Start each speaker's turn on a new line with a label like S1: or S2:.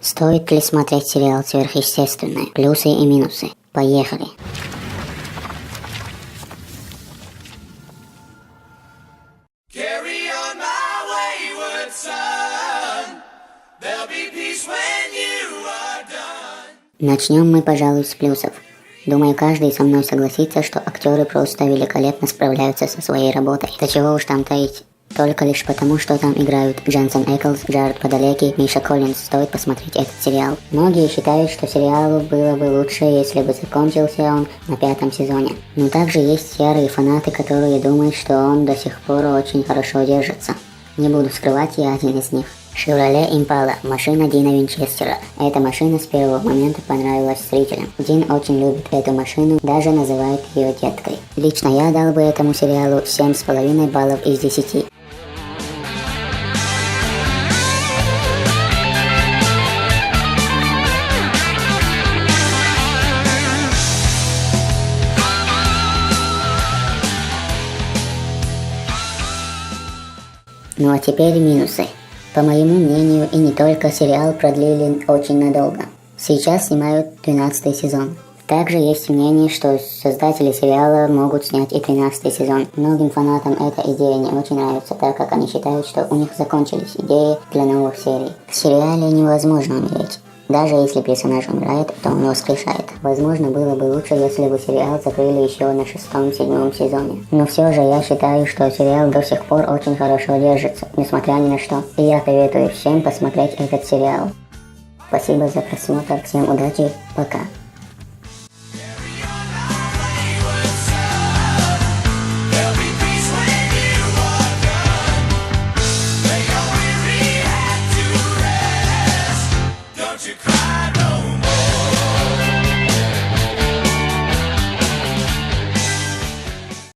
S1: Стоит ли смотреть сериал «Сверхъестественное»? Плюсы и минусы. Поехали! Начнем мы, пожалуй, с плюсов. Думаю, каждый со мной согласится, что актеры просто великолепно справляются со своей работой. Да чего уж там таить. Только лишь потому, что там играют Дженсен Эклс, Джаред Падалеки, Миша Коллинз. Стоит посмотреть этот сериал. Многие считают, что сериалу было бы лучше, если бы закончился он на 5-м сезоне. Но также есть ярые фанаты, которые думают, что он до сих пор очень хорошо держится. Не буду скрывать, я один из них. Chevrolet Impala – машина Дина Винчестера. Эта машина с первого момента понравилась зрителям. Дин очень любит эту машину, даже называет ее деткой. Лично я дал бы этому сериалу 7,5 баллов из 10. Ну а теперь минусы. По моему мнению, и не только, сериал продлили очень надолго. Сейчас снимают 12-й сезон. Также есть мнение, что создатели сериала могут снять и 13-й сезон. Многим фанатам эта идея не очень нравится, так как они считают, что у них закончились идеи для новых серий. В сериале невозможно умереть. Даже если персонаж умирает, то он воскрешает. Возможно, было бы лучше, если бы сериал закрыли еще на 6-7 сезоне. Но все же я считаю, что сериал до сих пор очень хорошо держится, несмотря ни на что. И я советую всем посмотреть этот сериал. Спасибо за просмотр, всем удачи, пока.
S2: You cried.